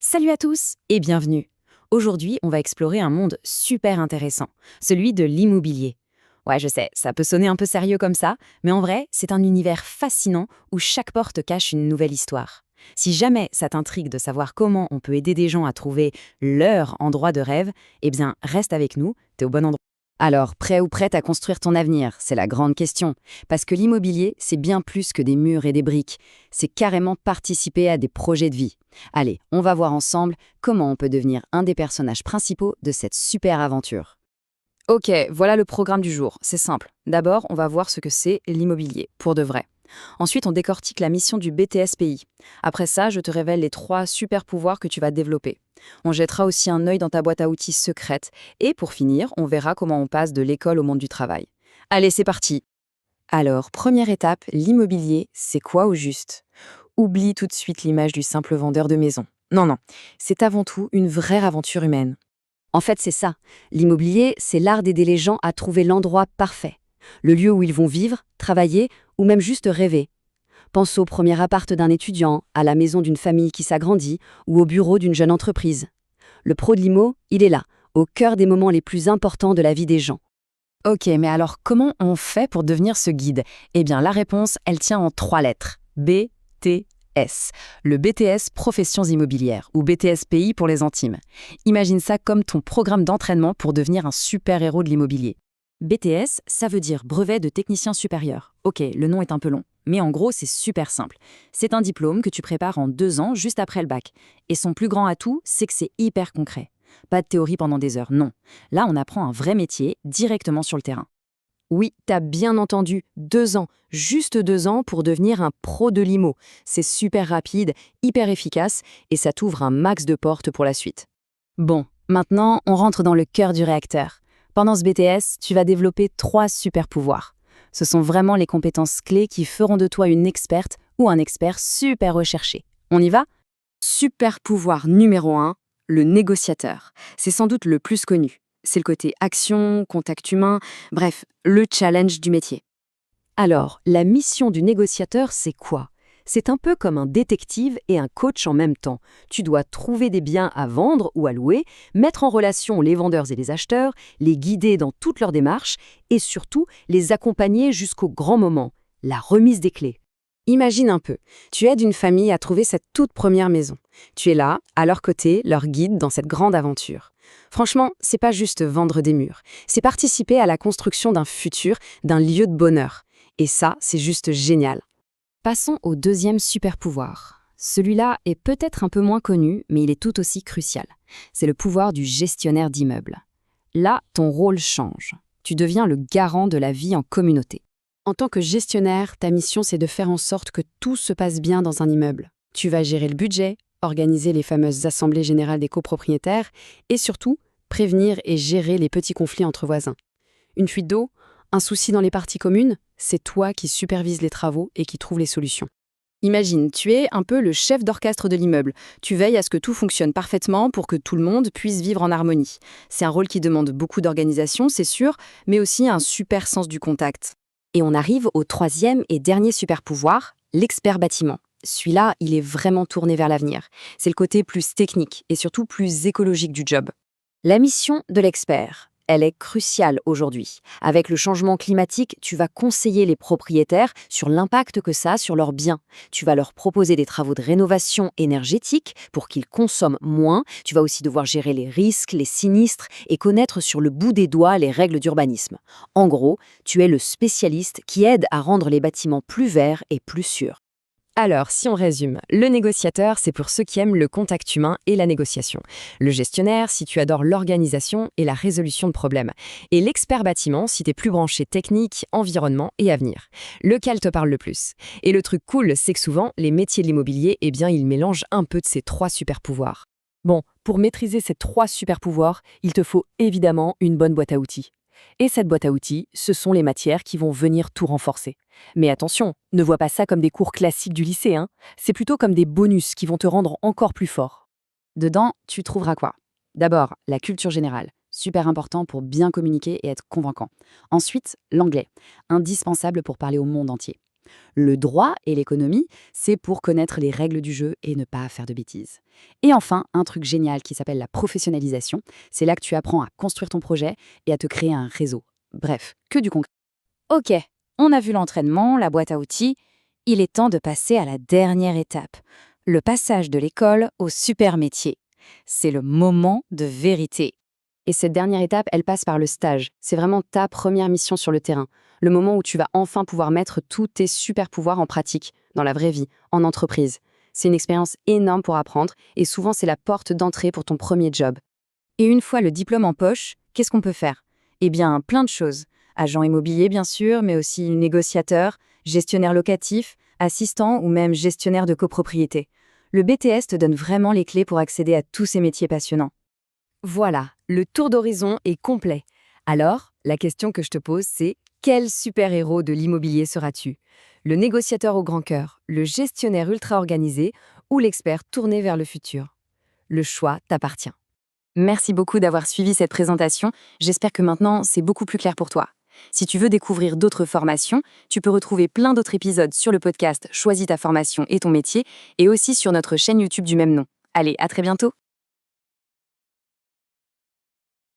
Salut à tous et bienvenue. Aujourd'hui, on va explorer un monde super intéressant, celui de l'immobilier. Ouais, je sais, ça peut sonner un peu sérieux comme ça, mais en vrai, c'est un univers fascinant où chaque porte cache une nouvelle histoire. Si jamais ça t'intrigue de savoir comment on peut aider des gens à trouver leur endroit de rêve, eh bien, reste avec nous, t'es au bon endroit. Alors, prêt ou prête à construire ton avenir? C'est la grande question. Parce que l'immobilier, c'est bien plus que des murs et des briques. C'est carrément participer à des projets de vie. Allez, on va voir ensemble comment on peut devenir un des personnages principaux de cette super aventure. Ok, voilà le programme du jour. C'est simple. D'abord, on va voir ce que c'est l'immobilier, pour de vrai. Ensuite, on décortique la mission du BTS-PI. Après ça, je te révèle les 3 super pouvoirs que tu vas développer. On jettera aussi un œil dans ta boîte à outils secrète. Et pour finir, on verra comment on passe de l'école au monde du travail. Allez, c'est parti. Alors, première étape, l'immobilier, c'est quoi au juste? Oublie tout de suite l'image du simple vendeur de maison. Non, non, c'est avant tout une vraie aventure humaine. En fait, c'est ça. L'immobilier, c'est l'art d'aider les gens à trouver l'endroit parfait. Le lieu où ils vont vivre, travailler ou même juste rêver. Pense au premier appart d'un étudiant, à la maison d'une famille qui s'agrandit ou au bureau d'une jeune entreprise. Le pro de l'IMO, il est là, au cœur des moments les plus importants de la vie des gens. Ok, mais alors comment on fait pour devenir ce guide? Eh bien, la réponse, elle tient en 3 lettres. BTS. Le BTS Professions Immobilières, ou BTS-PI pour les intimes. Imagine ça comme ton programme d'entraînement pour devenir un super-héros de l'immobilier. BTS, ça veut dire brevet de technicien supérieur. Ok, le nom est un peu long, mais en gros, c'est super simple. C'est un diplôme que tu prépares en 2 ans juste après le bac. Et son plus grand atout, c'est que c'est hyper concret. Pas de théorie pendant des heures, non. Là, on apprend un vrai métier directement sur le terrain. Oui, t'as bien entendu, 2 ans, juste 2 ans pour devenir un pro de l'IMO. C'est super rapide, hyper efficace, et ça t'ouvre un max de portes pour la suite. Bon, maintenant, on rentre dans le cœur du réacteur. Pendant ce BTS, tu vas développer 3 super pouvoirs. Ce sont vraiment les compétences clés qui feront de toi une experte ou un expert super recherché. On y va? Super pouvoir numéro 1, le négociateur. C'est sans doute le plus connu. C'est le côté action, contact humain, bref, le challenge du métier. Alors, la mission du négociateur, c'est quoi? C'est un peu comme un détective et un coach en même temps. Tu dois trouver des biens à vendre ou à louer, mettre en relation les vendeurs et les acheteurs, les guider dans toutes leurs démarches et surtout les accompagner jusqu'au grand moment, la remise des clés. Imagine un peu, tu aides une famille à trouver cette toute première maison. Tu es là, à leur côté, leur guide dans cette grande aventure. Franchement, c'est pas juste vendre des murs, c'est participer à la construction d'un futur, d'un lieu de bonheur. Et ça, c'est juste génial. Passons au deuxième super pouvoir. Celui-là est peut-être un peu moins connu, mais il est tout aussi crucial. C'est le pouvoir du gestionnaire d'immeuble. Là, ton rôle change. Tu deviens le garant de la vie en communauté. En tant que gestionnaire, ta mission, c'est de faire en sorte que tout se passe bien dans un immeuble. Tu vas gérer le budget, organiser les fameuses assemblées générales des copropriétaires et surtout, prévenir et gérer les petits conflits entre voisins. Une fuite d'eau, un souci dans les parties communes, c'est toi qui supervises les travaux et qui trouves les solutions. Imagine, tu es un peu le chef d'orchestre de l'immeuble. Tu veilles à ce que tout fonctionne parfaitement pour que tout le monde puisse vivre en harmonie. C'est un rôle qui demande beaucoup d'organisation, c'est sûr, mais aussi un super sens du contact. Et on arrive au 3e et dernier super pouvoir, l'expert bâtiment. Celui-là, il est vraiment tourné vers l'avenir. C'est le côté plus technique et surtout plus écologique du job. La mission de l'expert, elle est cruciale aujourd'hui. Avec le changement climatique, tu vas conseiller les propriétaires sur l'impact que ça a sur leurs biens. Tu vas leur proposer des travaux de rénovation énergétique pour qu'ils consomment moins. Tu vas aussi devoir gérer les risques, les sinistres et connaître sur le bout des doigts les règles d'urbanisme. En gros, tu es le spécialiste qui aide à rendre les bâtiments plus verts et plus sûrs. Alors, si on résume, le négociateur, c'est pour ceux qui aiment le contact humain et la négociation. Le gestionnaire, si tu adores l'organisation et la résolution de problèmes. Et l'expert bâtiment, si t'es plus branché technique, environnement et avenir. Lequel te parle le plus? Et le truc cool, c'est que souvent, les métiers de l'immobilier, eh bien, ils mélangent un peu de ces 3 super pouvoirs. Bon, pour maîtriser ces 3 super pouvoirs, il te faut évidemment une bonne boîte à outils. Et cette boîte à outils, ce sont les matières qui vont venir tout renforcer. Mais attention, ne vois pas ça comme des cours classiques du lycée, hein. C'est plutôt comme des bonus qui vont te rendre encore plus fort. Dedans, tu trouveras quoi? D'abord, la culture générale, super important pour bien communiquer et être convaincant. Ensuite, l'anglais, indispensable pour parler au monde entier. Le droit et l'économie, c'est pour connaître les règles du jeu et ne pas faire de bêtises. Et enfin, un truc génial qui s'appelle la professionnalisation, c'est là que tu apprends à construire ton projet et à te créer un réseau. Bref, que du concret. Ok, on a vu l'entraînement, la boîte à outils. Il est temps de passer à la dernière étape, le passage de l'école au super métier. C'est le moment de vérité. Et cette dernière étape, elle passe par le stage. C'est vraiment ta première mission sur le terrain. Le moment où tu vas enfin pouvoir mettre tous tes super pouvoirs en pratique, dans la vraie vie, en entreprise. C'est une expérience énorme pour apprendre et souvent c'est la porte d'entrée pour ton premier job. Et une fois le diplôme en poche, qu'est-ce qu'on peut faire? Eh bien, plein de choses. Agent immobilier, bien sûr, mais aussi négociateur, gestionnaire locatif, assistant ou même gestionnaire de copropriété. Le BTS te donne vraiment les clés pour accéder à tous ces métiers passionnants. Voilà, le tour d'horizon est complet. Alors, la question que je te pose, c'est quel super-héros de l'immobilier seras-tu? Le négociateur au grand cœur, le gestionnaire ultra organisé ou l'expert tourné vers le futur? Le choix t'appartient. Merci beaucoup d'avoir suivi cette présentation. J'espère que maintenant, c'est beaucoup plus clair pour toi. Si tu veux découvrir d'autres formations, tu peux retrouver plein d'autres épisodes sur le podcast Choisis ta formation et ton métier et aussi sur notre chaîne YouTube du même nom. Allez, à très bientôt!